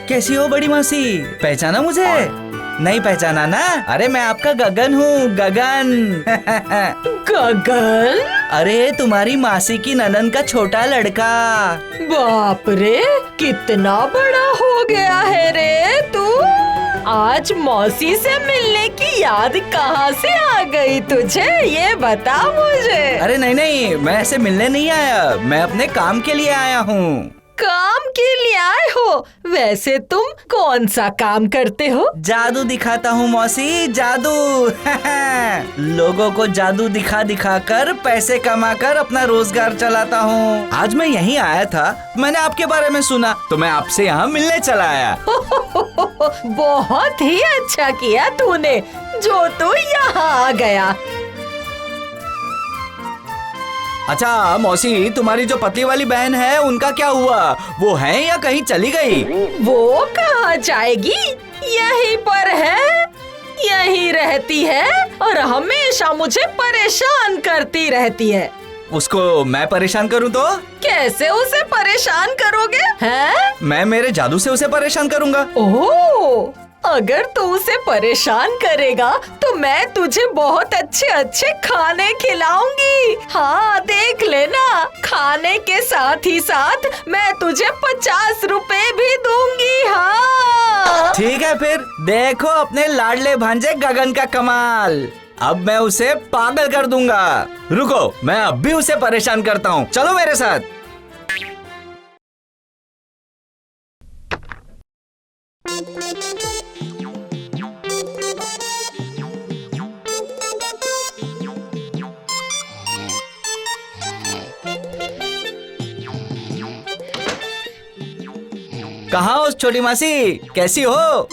कैसी हो बड़ी मौसी? पहचाना मुझे? नहीं पहचाना ना? अरे मैं आपका गगन हूँ, गगन। गगन? अरे तुम्हारी मासी की ननन का छोटा लड़का। बाप रे, कितना बड़ा हो गया है रे तू। आज मौसी से मिलने की याद कहाँ से आ गई तुझे, ये बता मुझे। अरे नहीं नहीं, मैं ऐसे मिलने नहीं आया, मैं अपने काम के लिए आया हूँ। काम के लिए आए हो? वैसे तुम कौन सा काम करते हो? जादू दिखाता हूँ मौसी, जादू। लोगों को जादू दिखा दिखा कर पैसे कमा कर अपना रोजगार चलाता हूँ। आज मैं यहीं आया था, मैंने आपके बारे में सुना तो मैं आपसे यहाँ मिलने चला आया। बहुत ही अच्छा किया तूने जो तू यहाँ आ गया। अच्छा मौसी, तुम्हारी जो पतली वाली बहन है उनका क्या हुआ? वो है या कहीं चली गई? वो कहाँ जाएगी, यहीं पर है, यहीं रहती है और हमेशा मुझे परेशान करती रहती है। उसको मैं परेशान करूं तो? कैसे उसे परेशान करोगे? हैं? मैं मेरे जादू से उसे परेशान करूंगा। ओह, अगर तू उसे परेशान करेगा तो मैं तुझे बहुत अच्छे अच्छे खाने खिलाऊंगी। हाँ देख लेना, खाने के साथ ही साथ मैं तुझे 50 रुपए भी दूंगी। हाँ ठीक है, फिर देखो अपने लाडले भांजे गगन का कमाल। अब मैं उसे पागल कर दूंगा। रुको, मैं अब भी उसे परेशान करता हूँ, चलो मेरे साथ। कहाँ हो छोटी मासी, कैसी हो?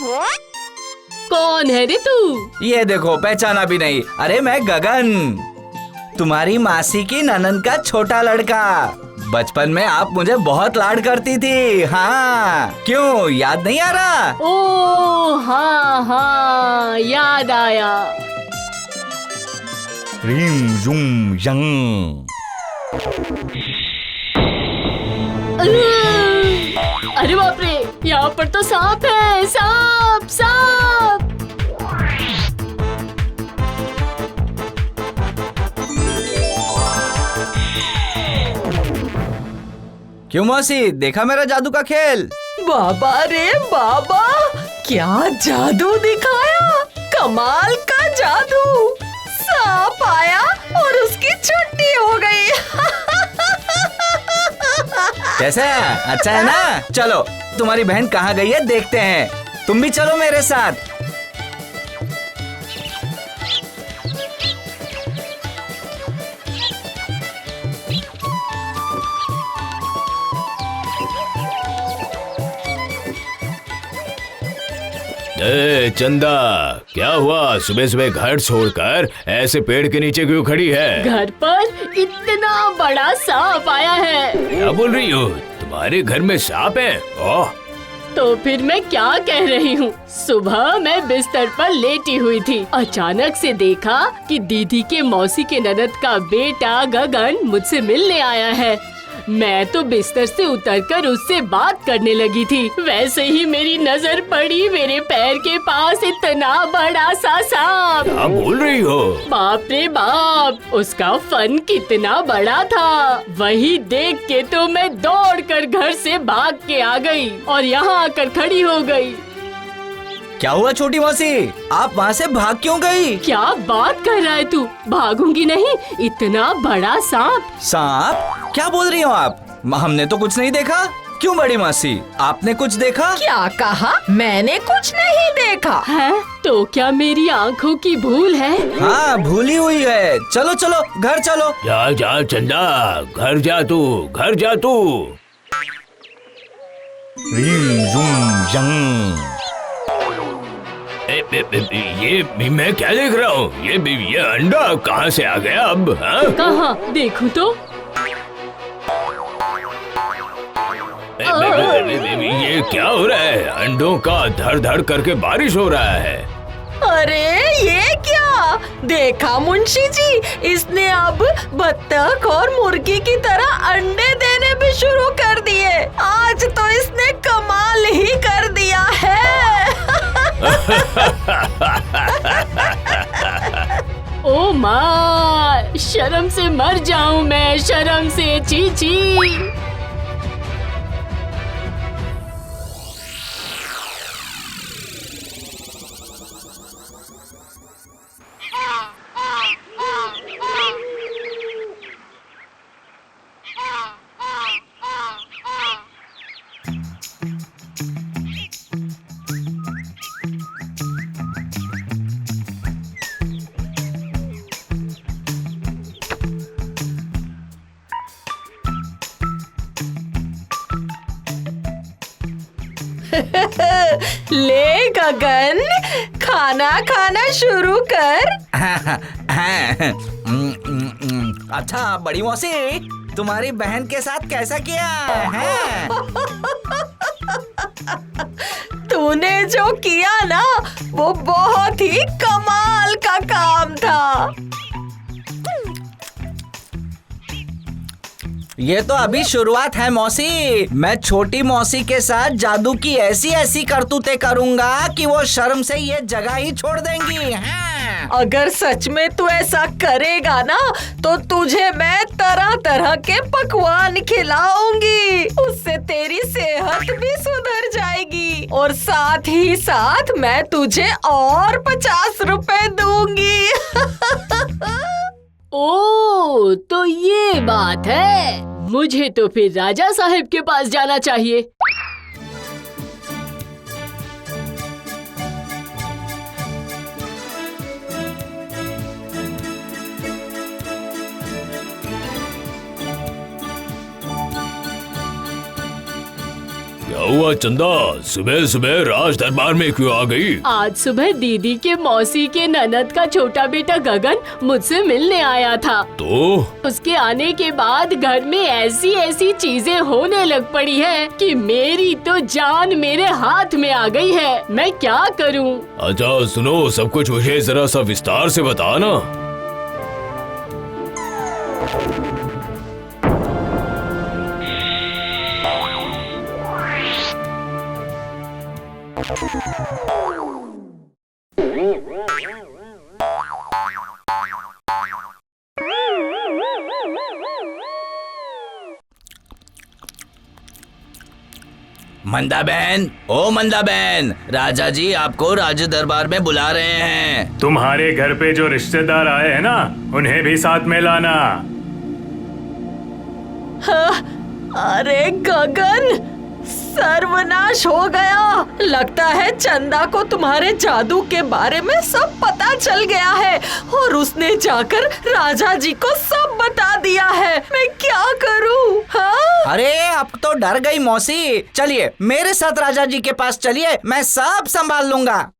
कौन है रे तू? ये देखो, पहचाना भी नहीं। अरे मैं गगन, तुम्हारी मासी की ननन का छोटा लड़का। बचपन में आप मुझे बहुत लाड करती थी। हाँ, क्यों याद नहीं आ रहा? ओ हाँ हाँ, याद आया। रिम जुम यंग। अरे बाप रे, यहाँ पर तो सांप है, सांप सांप। क्यों मौसी, देखा मेरा जादू का खेल? बाबा रे बाबा, क्या जादू दिखाया, कमाल का जादू। सांप आया और उसकी छुट्टी हो गई। कैसा है, अच्छा है ना? चलो, तुम्हारी बहन कहाँ गई है देखते हैं। तुम भी चलो मेरे साथ। चंदा, क्या हुआ? सुबह सुबह घर छोड़कर ऐसे पेड़ के नीचे क्यों खड़ी है? घर पर इतना बड़ा सांप आया है। क्या बोल रही हो? तुम्हारे घर में सांप है? ओह, तो फिर मैं क्या कह रही हूँ? सुबह मैं बिस्तर पर लेटी हुई थी, अचानक से देखा कि दीदी के मौसी के ननद का बेटा गगन मुझसे मिलने आया है। मैं तो बिस्तर से उतरकर उससे बात करने लगी थी, वैसे ही मेरी नजर पड़ी मेरे पैर के पास इतना बड़ा सा सांप। क्या बोल रही हो? बाप रे बाप, उसका फन कितना बड़ा था। वही देख के तो मैं दौड़कर घर से भाग के आ गई और यहाँ आकर खड़ी हो गई। क्या हुआ छोटी मौसी, आप वहाँ से भाग क्यों गई? क्या बात कर रहा है तू? भागूंगी नहीं, इतना बड़ा सांप। सांप? क्या बोल रही हो आप? हमने तो कुछ नहीं देखा। क्यों बड़ी मौसी, आपने कुछ देखा? क्या कहा? मैंने कुछ नहीं देखा। है तो क्या मेरी आँखों की भूल है? हाँ, भूली हुई है। चलो चलो, घर चलो। जा जा चंदा, घर जा तू, घर जा तू। रिम जुम यंग। ये मैं क्या देख रहा हूँ? ये अंडा कहाँ से आ गया अब? हाँ? कहाँ देखूं तो? ये क्या हो रहा है? अंडों का धड़ धड़ करके बारिश हो रहा है। अरे ये क्या? हाँ देखा मुंशी जी, इसने अब बत्तख और मुर्गी की तरह अंडे देने भी शुरू कर दिए। आज तो इसने कमाल ही कर दिया है। ओ माँ, शर्म से मर जाऊं मैं, शर्म से। ची ची। ले गगन, खाना खाना शुरू कर। अच्छा बड़ी मौसी, तुम्हारी बहन के साथ कैसा किया है? तूने जो किया ना, वो बहुत ही कमाल का काम था। ये तो अभी शुरुआत है मौसी। मैं छोटी मौसी के साथ जादू की ऐसी ऐसी करतूतें करूंगा कि वो शर्म से ये जगह ही छोड़ देंगी। हाँ। अगर सच में तू ऐसा करेगा ना, तो तुझे मैं तरह तरह के पकवान खिलाऊंगी। उससे तेरी सेहत भी सुधर जाएगी और साथ ही साथ मैं तुझे और 50 रुपए दूंगी। ओ, तो ये बात है। मुझे तो फिर राजा साहब के पास जाना चाहिए। क्या हुआ चंदा, सुबह सुबह राज दरबार में क्यों आ गई? आज सुबह दीदी के मौसी के ननद का छोटा बेटा गगन मुझसे मिलने आया था। तो उसके आने के बाद घर में ऐसी ऐसी चीजें होने लग पड़ी है कि मेरी तो जान मेरे हाथ में आ गई है। मैं क्या करूं? अच्छा सुनो, सब कुछ मुझे जरा सा विस्तार से बताना। मंदा बहन, ओ मंदा बहन, राजा जी आपको राज दरबार में बुला रहे हैं। तुम्हारे घर पे जो रिश्तेदार आए हैं ना, उन्हें भी साथ में लाना। हाँ, अरे गगन, सर्वनाश हो गया। लगता है चंदा को तुम्हारे जादू के बारे में सब पता चल गया है और उसने जाकर राजा जी को सब बता दिया है। मैं क्या करूं? हाँ? अरे अब तो डर गई मौसी। चलिए मेरे साथ राजा जी के पास चलिए, मैं सब संभाल लूंगा।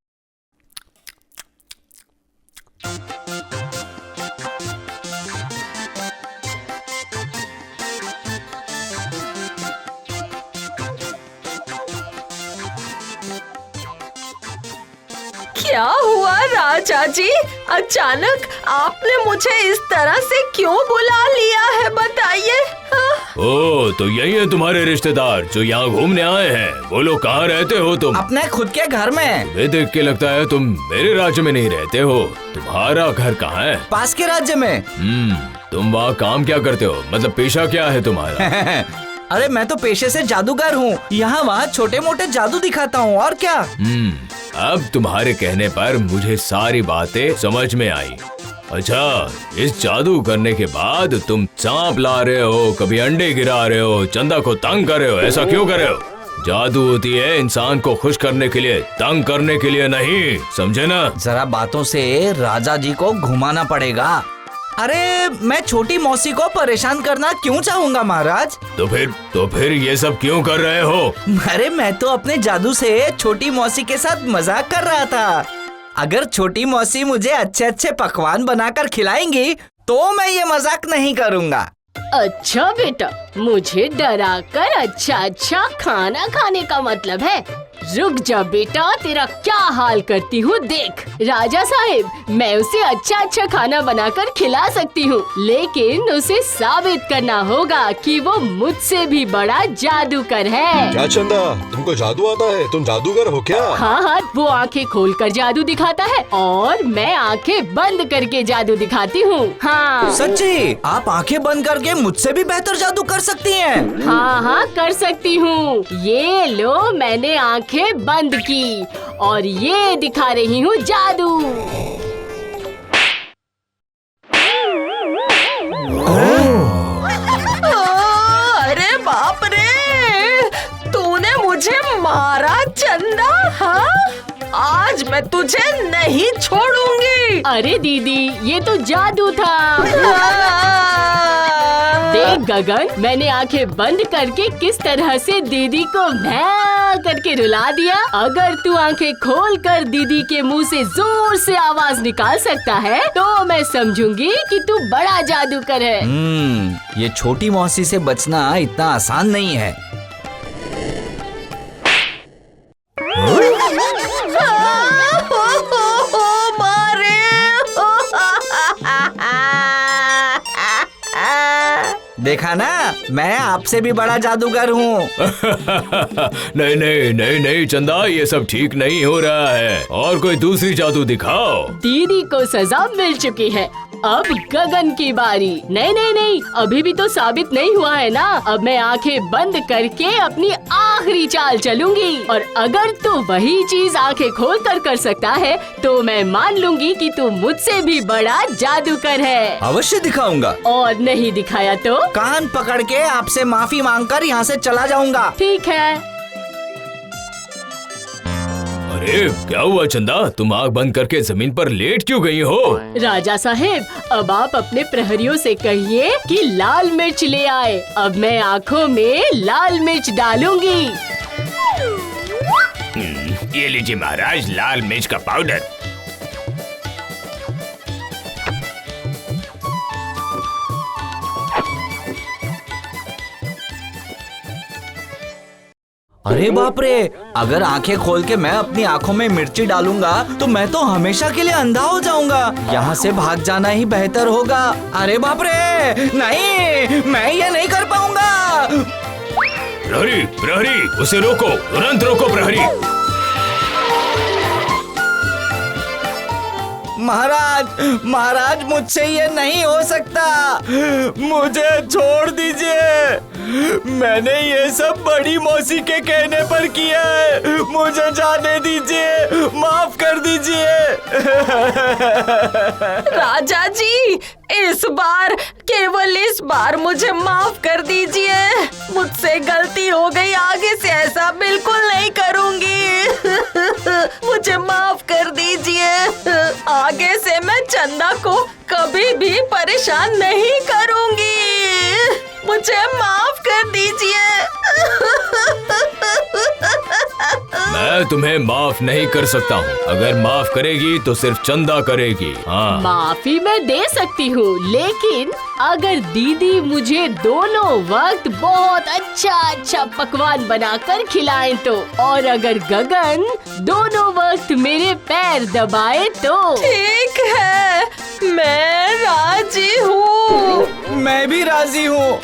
क्या हुआ राजा जी? अचानक आपने मुझे इस तरह से क्यों बुला लिया है, बताइए। ओ, तो यही है तुम्हारे रिश्तेदार जो यहाँ घूमने आए हैं। बोलो कहाँ रहते हो तुम? अपने खुद के घर में। तुम्हें देख के लगता है तुम मेरे राज्य में नहीं रहते हो। तुम्हारा घर कहाँ है? पास के राज्य में। तुम वहाँ काम क्या करते हो? मतलब पेशा क्या है तुम्हारा? अरे मैं तो पेशे से जादूगर हूँ। यहाँ वहाँ छोटे मोटे जादू दिखाता हूँ, और क्या। अब तुम्हारे कहने पर मुझे सारी बातें समझ में आई। अच्छा, इस जादू करने के बाद तुम सांप ला रहे हो, कभी अंडे गिरा रहे हो, चंदा को तंग कर रहे हो। ऐसा क्यों कर रहे हो? जादू होती है इंसान को खुश करने के लिए, तंग करने के लिए नहीं, समझे ना? जरा बातों से राजा जी को घुमाना पड़ेगा। अरे मैं छोटी मौसी को परेशान करना क्यों चाहूंगा महाराज? तो फिर ये सब क्यों कर रहे हो? अरे मैं तो अपने जादू से छोटी मौसी के साथ मजाक कर रहा था। अगर छोटी मौसी मुझे अच्छे अच्छे पकवान बनाकर खिलाएंगी तो मैं ये मजाक नहीं करूंगा। अच्छा बेटा, मुझे डरा कर अच्छा अच्छा खाना खाने का मतलब है। रुक जा बेटा, तेरा क्या हाल करती हूँ देख। राजा साहिब, मैं उसे अच्छा अच्छा खाना बनाकर खिला सकती हूँ, लेकिन उसे साबित करना होगा कि वो मुझसे भी बड़ा जादूगर है। क्या चंदा, तुमको जादू आता है? तुम जादूगर हो क्या? हाँ हाँ, वो आंखें खोलकर जादू दिखाता है और मैं आंखें बंद करके जादू दिखाती हूँ। हाँ सच्ची? आप आंखें बंद करके मुझसे भी बेहतर जादू कर सकती हैं। हाँ हाँ, कर सकती हूँ। ये लो, मैंने आंखें बंद की और ये दिखा रही हूँ जादू। अरे बाप रे, तूने मुझे मारा चंदा। हाँ, आज मैं तुझे नहीं छोड़ूंगी। अरे दीदी, ये तो जादू था। देख गगन, मैंने आंखें बंद करके किस तरह से दीदी को भैं करके रुला दिया। अगर तू आंखें खोल कर दीदी के मुंह से जोर से आवाज निकाल सकता है तो मैं समझूंगी कि तू बड़ा जादूगर है। ये छोटी मौसी से बचना इतना आसान नहीं है। देखा ना, मैं आपसे भी बड़ा जादूगर हूँ। नहीं नहीं नहीं नहीं चंदा, ये सब ठीक नहीं हो रहा है। और कोई दूसरी जादू दिखाओ। दीदी को सजा मिल चुकी है, अब गगन की बारी। नहीं नहीं नहीं, अभी भी तो साबित नहीं हुआ है ना। अब मैं आंखें बंद करके अपनी आखिरी चाल चलूंगी और अगर तू वही चीज आंखें खोल कर सकता है तो मैं मान लूंगी कि तू मुझसे भी बड़ा जादूगर है। अवश्य दिखाऊंगा। और नहीं दिखाया तो कान पकड़ के आपसे माफी मांगकर यहाँ से चला जाऊंगा। ठीक है। अरे क्या हुआ चंदा, तुम आँख बंद करके जमीन पर लेट क्यों गई हो? राजा साहेब, अब आप अपने प्रहरियों से कहिए कि लाल मिर्च ले आए। अब मैं आँखों में लाल मिर्च डालूंगी। ये लीजिए महाराज, लाल मिर्च का पाउडर। अरे बाप रे, अगर आंखें खोल के मैं अपनी आंखों में मिर्ची डालूंगा तो मैं तो हमेशा के लिए अंधा हो जाऊंगा। यहाँ से भाग जाना ही बेहतर होगा। अरे बाप रे, नहीं, मैं ये नहीं कर पाऊंगा। प्रहरी प्रहरी, उसे रोको, तुरंत रोको प्रहरी। महाराज महाराज, मुझसे ये नहीं हो सकता, मुझे छोड़ दीजिए। मैंने ये सब बड़ी मौसी के कहने पर किया है, मुझे जाने दीजिए, माफ कर दीजिए। राजा जी, इस बार, केवल इस बार मुझे माफ कर दीजिए। मुझसे गलती हो गई, आगे से ऐसा बिल्कुल नहीं करूंगी। मुझे माफ कर दीजिए। आगे से मैं चंदा को कभी भी परेशान नहीं करूंगी। मुझे माफ कर दीजिए। मैं तुम्हें माफ नहीं कर सकता हूँ। अगर माफ करेगी तो सिर्फ चंदा करेगी। हाँ, माफी मैं दे सकती हूँ, लेकिन अगर दीदी मुझे दोनों वक्त बहुत अच्छा पकवान बनाकर खिलाएं तो, और अगर गगन दोनों वक्त मेरे पैर दबाए तो। ठीक है, मैं राजी हूँ। मैं भी राजी हूँ।